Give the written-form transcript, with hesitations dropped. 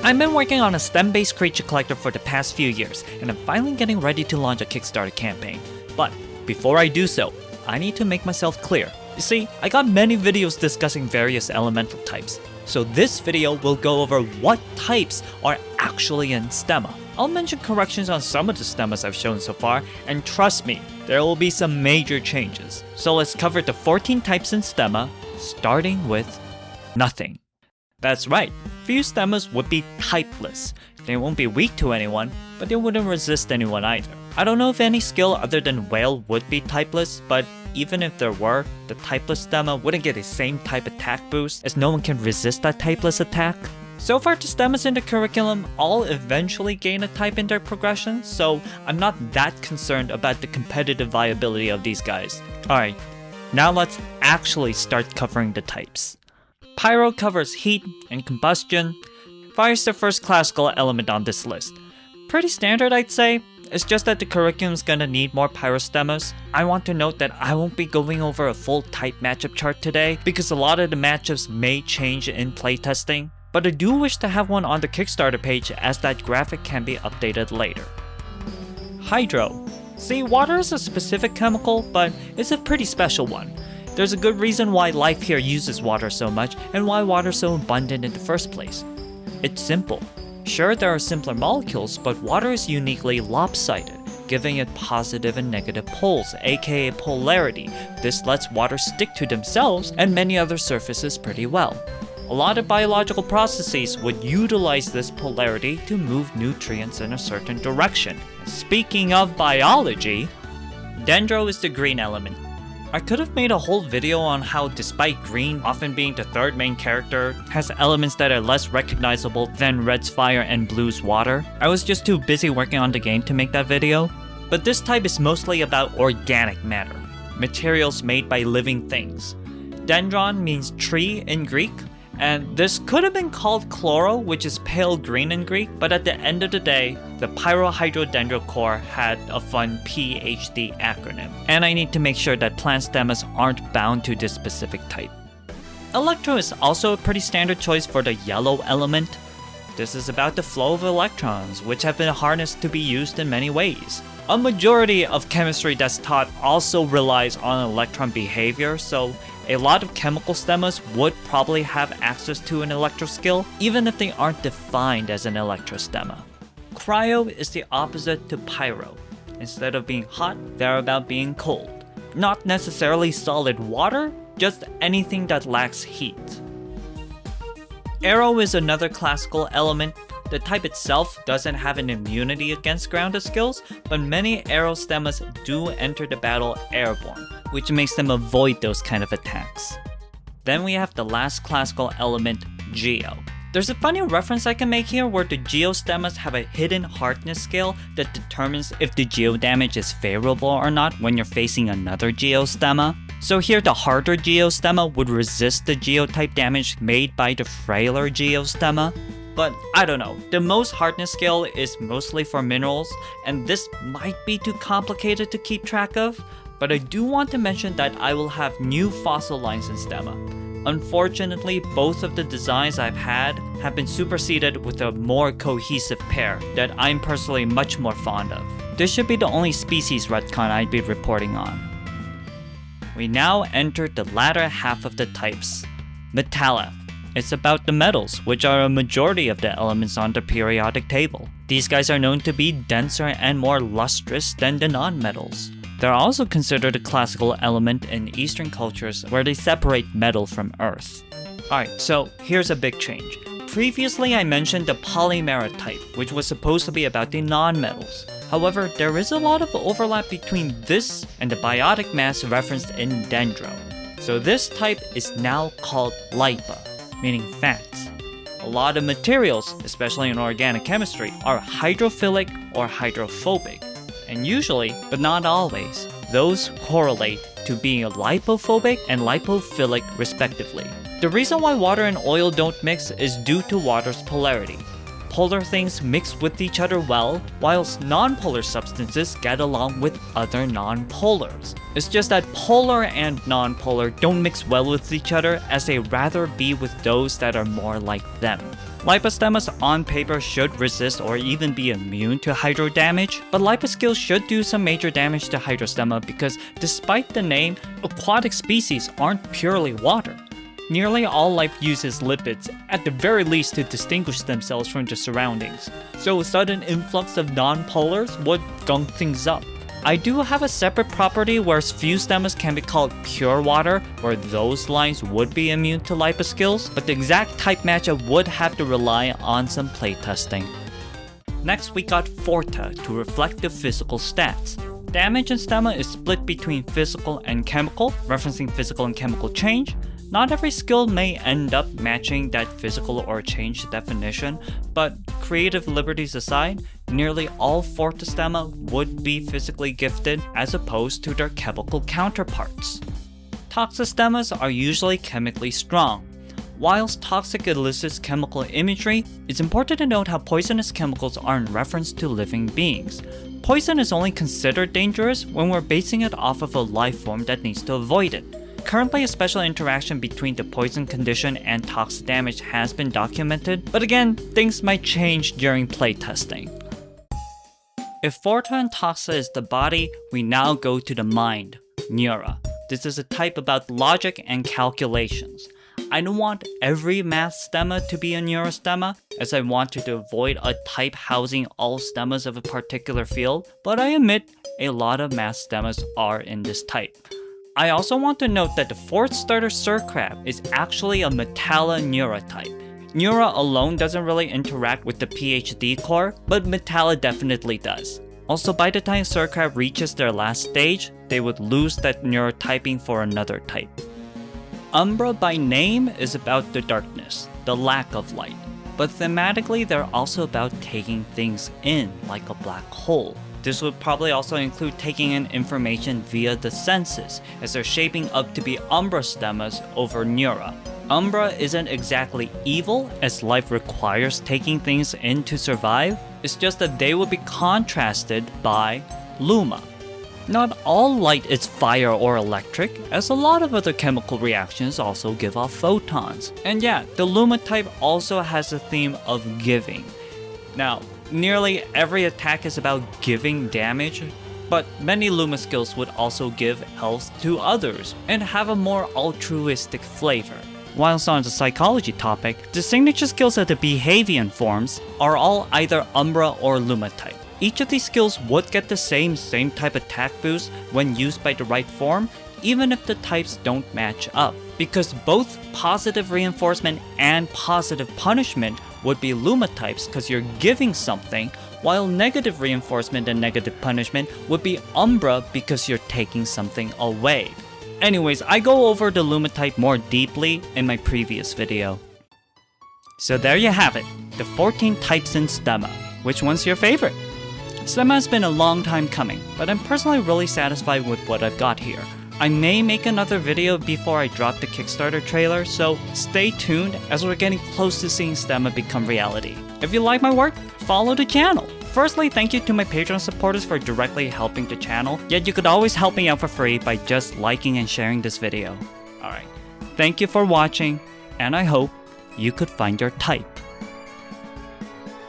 I've been working on a STEM-based creature collector for the past few years, and I'm finally getting ready to launch a Kickstarter campaign. But before I do so, I need to make myself clear. You see, I got many videos discussing various elemental types, so this video will go over what types are actually in Stema. I'll mention corrections on some of the Stemas I've shown so far, and trust me, there will be some major changes. So let's cover the 14 types in Stema, starting with nothing. That's right, few Stemas would be typeless. They won't be weak to anyone, but they wouldn't resist anyone either. I don't know if any skill other than whale would be typeless, but even if there were, the typeless Stema wouldn't get the same type attack boost as no one can resist that typeless attack. So far, the Stemas in the curriculum all eventually gain a type in their progression, so I'm not that concerned about the competitive viability of these guys. Alright, now let's actually start covering the types. Pyro covers heat and combustion. Fire is the first classical element on this list. Pretty standard, I'd say. It's just that the curriculum's gonna need more pyro Stemas. I want to note that I won't be going over a full type matchup chart today because a lot of the matchups may change in playtesting, but I do wish to have one on the Kickstarter page as that graphic can be updated later. Hydro. See, water is a specific chemical, but it's a pretty special one. There's a good reason why life here uses water so much and why water's so abundant in the first place. It's simple. Sure, there are simpler molecules, but water is uniquely lopsided, giving it positive and negative poles, aka polarity. This lets water stick to themselves and many other surfaces pretty well. A lot of biological processes would utilize this polarity to move nutrients in a certain direction. Speaking of biology, Dendro is the green element. I could have made a whole video on how, despite green often being the third main character, has elements that are less recognizable than red's fire and blue's water. I was just too busy working on the game to make that video. But this type is mostly about organic matter, materials made by living things. Dendron means tree in Greek, and this could have been called chloro, which is pale green in Greek, but at the end of the day, the Pyrohydrodendro Core had a fun PhD acronym, and I need to make sure that plant stemas aren't bound to this specific type. Electro is also a pretty standard choice for the yellow element. This is about the flow of electrons, which have been harnessed to be used in many ways. A majority of chemistry that's taught also relies on electron behavior, so a lot of chemical stemas would probably have access to an electro skill, even if they aren't defined as an electrostemma. Cryo is the opposite to pyro. Instead of being hot, they're about being cold. Not necessarily solid water, just anything that lacks heat. Aero is another classical element. The type itself doesn't have an immunity against grounded skills, but many aero stemas do enter the battle airborne, which makes them avoid those kind of attacks. Then we have the last classical element, Geo. There's a funny reference I can make here where the Geo stemas have a hidden hardness scale that determines if the Geo damage is favorable or not when you're facing another Geo stemma. So here the harder Geo stemma would resist the Geo type damage made by the frailer Geo stemma. But I don't know, the most hardness scale is mostly for minerals, and this might be too complicated to keep track of, but I do want to mention that I will have new fossil lines in Stema. Unfortunately, both of the designs I've had have been superseded with a more cohesive pair that I'm personally much more fond of. This should be the only species retcon I'd be reporting on. We now enter the latter half of the types. Metalla. It's about the metals, which are a majority of the elements on the periodic table. These guys are known to be denser and more lustrous than the non-metals. They're also considered a classical element in Eastern cultures where they separate metal from earth. Alright, so here's a big change. Previously I mentioned the polymera type, which was supposed to be about the non-metals. However, there is a lot of overlap between this and the biotic mass referenced in Dendro. So this type is now called lipa, meaning fats. A lot of materials, especially in organic chemistry, are hydrophilic or hydrophobic. And usually, but not always, those correlate to being lipophobic and lipophilic respectively. The reason why water and oil don't mix is due to water's polarity. Polar things mix with each other well, whilst non-polar substances get along with other non-polars. It's just that polar and non-polar don't mix well with each other as they rather be with those that are more like them. Lipa Stemas on paper should resist or even be immune to hydro damage, but Lipa skills should do some major damage to Hydrostemma because despite the name, aquatic species aren't purely water. Nearly all life uses lipids, at the very least to distinguish themselves from the surroundings, so a sudden influx of non-polars would gunk things up. I do have a separate property where few stemmas can be called pure water, where those lines would be immune to Lipa skills, but the exact type matchup would have to rely on some playtesting. Next we got Forta to reflect the physical stats. Damage in Stemma is split between physical and chemical, referencing physical and chemical change. Not every skill may end up matching that physical or change definition, but creative liberties aside, nearly all Forta Stemma would be physically gifted as opposed to their chemical counterparts. Toxic Stemmas are usually chemically strong. Whilst toxic elicits chemical imagery, it's important to note how poisonous chemicals are in reference to living beings. Poison is only considered dangerous when we're basing it off of a life form that needs to avoid it. Currently, a special interaction between the poison condition and toxic damage has been documented, but again, things might change during playtesting. If Forta and Toxa is the body, we now go to the mind, Neura. This is a type about logic and calculations. I don't want every math stemma to be a Neura stemma, as I wanted to avoid a type housing all stemmas of a particular field, but I admit a lot of math stemmas are in this type. I also want to note that the 4th starter Surcrab is actually a Metalla Neura type. Neura alone doesn't really interact with the PhD core, but Metalla definitely does. Also, by the time Surcrab reaches their last stage, they would lose that neurotyping for another type. Umbra by name is about the darkness, the lack of light, but thematically they're also about taking things in like a black hole. This would probably also include taking in information via the senses, as they're shaping up to be Umbra stemmas over Neura. Umbra isn't exactly evil, as life requires taking things in to survive, it's just that they will be contrasted by Luma. Not all light is fire or electric, as a lot of other chemical reactions also give off photons. And yeah, the Luma type also has a theme of giving. Now, nearly every attack is about giving damage, but many Luma skills would also give health to others and have a more altruistic flavor. Whilst on the psychology topic, the signature skills of the Behavian forms are all either Umbra or Luma type. Each of these skills would get the same type attack boost when used by the right form, even if the types don't match up, because both positive reinforcement and positive punishment would be Luma types because you're giving something, while negative reinforcement and negative punishment would be Umbra because you're taking something away. Anyways, I go over the Luma type more deeply in my previous video. So there you have it, the 14 types in Stema. Which one's your favorite? Stema has been a long time coming, but I'm personally really satisfied with what I've got here. I may make another video before I drop the Kickstarter trailer, so stay tuned as we're getting close to seeing Stema become reality. If you like my work, follow the channel. Firstly, thank you to my Patreon supporters for directly helping the channel, yet you could always help me out for free by just liking and sharing this video. Alright, thank you for watching, and I hope you could find your type.